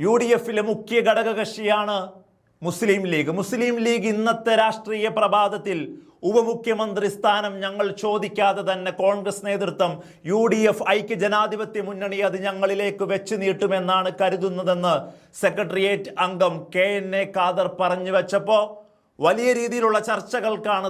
UDFിലെ മുഖ്യ ഘടകകക്ഷിയാണ് മുസ്ലിം ലീഗ്. മുസ്ലിം ലീഗ് ഇന്നത്തെ രാഷ്ട്രീയ പ്രഭാതത്തിൽ ഉപമുഖ്യമന്ത്രി സ്ഥാനം ഞങ്ങൾ ചോദിക്കാതെ തന്നെ കോൺഗ്രസ് നേതൃത്വം UDF ഐക്യജനാധിപത്യ മുന്നണി അത് ഞങ്ങളിലേക്ക് വെച്ച് നീട്ടുമെന്നാണ് കരുതുന്നതെന്ന് സെക്രട്ടേറിയറ്റ് അംഗം KNA ഖാദർ പറഞ്ഞു വെച്ചപ്പോൾ വലിയ രീതിയിലുള്ള ചർച്ചകൾക്കാണ്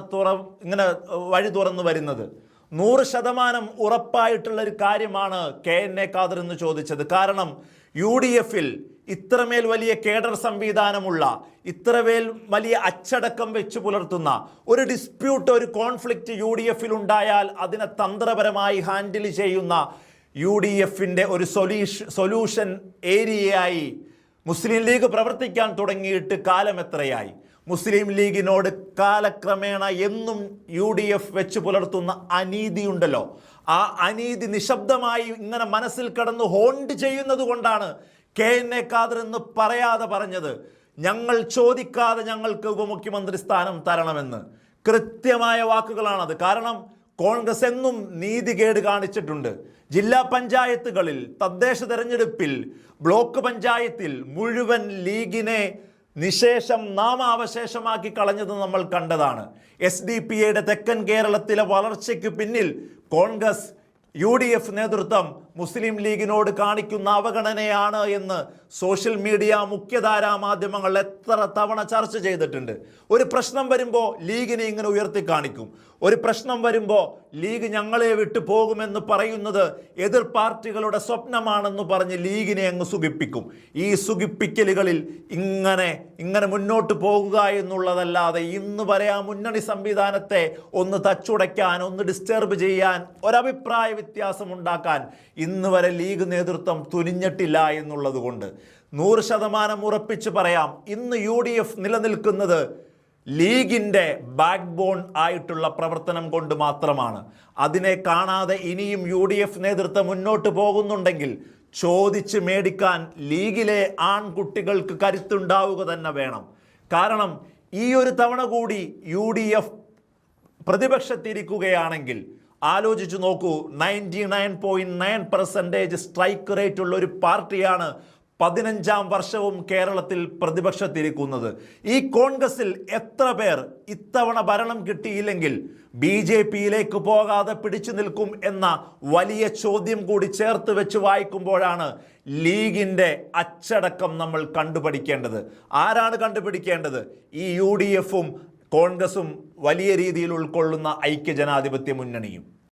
ഇങ്ങനെ വഴി തുറന്നു വരുന്നത്. 100% ഉറപ്പായിട്ടുള്ള ഒരു കാര്യമാണ് KNA ഖാദർ എന്ന് ചോദിച്ചത്. കാരണം UDFിൽ ഇത്രമേൽ വലിയ കേഡർ സംവിധാനമുള്ള, ഇത്രമേൽ വലിയ അച്ചടക്കം വെച്ച് പുലർത്തുന്ന ഒരു ഡിസ്പ്യൂട്ട്, ഒരു കോൺഫ്ലിക്റ്റ് UDFിൽ ഉണ്ടായാൽ അതിനെ തന്ത്രപരമായി ഹാൻഡിൽ ചെയ്യുന്ന UDFിൻ്റെ ഒരു സൊല്യൂഷൻ ഏരിയയായി മുസ്ലിം ലീഗ് പ്രവർത്തിക്കാൻ തുടങ്ങിയിട്ട് കാലം എത്രയായി? മുസ്ലിം ലീഗിനോട് കാലക്രമേണ എന്നും UDF വെച്ച് പുലർത്തുന്ന അനീതിയുണ്ടല്ലോ, ആ അനീതി നിശബ്ദമായി ഇങ്ങനെ മനസ്സിൽ കടന്ന് ഹോണ്ട് ചെയ്യുന്നത് കൊണ്ടാണ് KNA ഖാദർ എന്ന് പറയാതെ പറഞ്ഞത് ഞങ്ങൾ ചോദിക്കാതെ ഞങ്ങൾക്ക് ഉപമുഖ്യമന്ത്രി സ്ഥാനം തരണമെന്ന്. കൃത്യമായ വാക്കുകളാണത്. കാരണം കോൺഗ്രസ് എന്നും നീതികേട് കാണിച്ചിട്ടുണ്ട്. ജില്ലാ പഞ്ചായത്തുകളിൽ, തദ്ദേശ തെരഞ്ഞെടുപ്പിൽ, ബ്ലോക്ക് പഞ്ചായത്തിൽ മുഴുവൻ ലീഗിനെ നിശേഷം നാമാവശേഷമാക്കി കളഞ്ഞത് നമ്മൾ കണ്ടതാണ്. SDPയുടെ തെക്കൻ കേരളത്തിലെ വളർച്ചയ്ക്ക് പിന്നിൽ കോൺഗ്രസ് UDF നേതൃത്വം മുസ്ലിം ലീഗിനോട് കാണിക്കുന്ന അവഗണനയാണ് എന്ന് സോഷ്യൽ മീഡിയ, മുഖ്യധാരാ മാധ്യമങ്ങൾ എത്ര തവണ ചർച്ച ചെയ്തിട്ടുണ്ട്. ഒരു പ്രശ്നം വരുമ്പോൾ ലീഗിനെ ഇങ്ങനെ ഉയർത്തി കാണിക്കും. ഒരു പ്രശ്നം വരുമ്പോൾ ലീഗ് ഞങ്ങളെ വിട്ടു പോകുമെന്ന് പറയുന്നത് എതിർ പാർട്ടികളുടെ സ്വപ്നമാണെന്ന് പറഞ്ഞ് ലീഗിനെ അങ്ങ് സുഖിപ്പിക്കും. ഈ സുഖിപ്പിക്കലുകളിൽ ഇങ്ങനെ മുന്നോട്ട് പോകുക എന്നുള്ളതല്ലാതെ ഇന്ന് വരെ ആ മുന്നണി സംവിധാനത്തെ ഒന്ന് തച്ചുടയ്ക്കാൻ, ഒന്ന് ഡിസ്റ്റർബ് ചെയ്യാൻ, ഒരഭിപ്രായ വ്യത്യാസം ഉണ്ടാക്കാൻ ഇന്ന് വരെ ലീഗ് നേതൃത്വം തുനിഞ്ഞിട്ടില്ല എന്നുള്ളത് കൊണ്ട് 100% ഉറപ്പിച്ച് പറയാം, ഇന്ന് UDF നിലനിൽക്കുന്നത് ലീഗിൻ്റെ ബാക്ക് ബോൺ ആയിട്ടുള്ള പ്രവർത്തനം കൊണ്ട് മാത്രമാണ്. അതിനെ കാണാതെ ഇനിയും UDF നേതൃത്വം മുന്നോട്ട് പോകുന്നുണ്ടെങ്കിൽ ചോദിച്ച് മേടിക്കാൻ ലീഗിലെ ആൺകുട്ടികൾക്ക് കരുത്തുണ്ടാവുക തന്നെ വേണം. കാരണം ഈ ഒരു തവണ കൂടി UDF പ്രതിപക്ഷത്തിരിക്കുകയാണെങ്കിൽ ആലോചിച്ചു നോക്കൂ, 99.9% സ്ട്രൈക്ക് റേറ്റ് ഉള്ള ഒരു പാർട്ടിയാണ് 15ാം വർഷവും കേരളത്തിൽ പ്രതിപക്ഷത്തിരിക്കുന്നത്. ഈ കോൺഗ്രസിൽ എത്ര പേർ ഇത്തവണ ഭരണം കിട്ടിയില്ലെങ്കിൽ BJPയിലേക്ക് പോകാതെ പിടിച്ചു നിൽക്കും എന്ന വലിയ ചോദ്യം കൂടി ചേർത്ത് വെച്ച് വായിക്കുമ്പോഴാണ് ലീഗിൻ്റെ അച്ചടക്കം നമ്മൾ കണ്ടുപിടിക്കേണ്ടത്. ആരാണ് കണ്ടുപിടിക്കേണ്ടത്? ഈ UDFും കോൺഗ്രസും വലിയ രീതിയിൽ ഉൾക്കൊള്ളുന്ന ഐക്യജനാധിപത്യ മുന്നണിയും.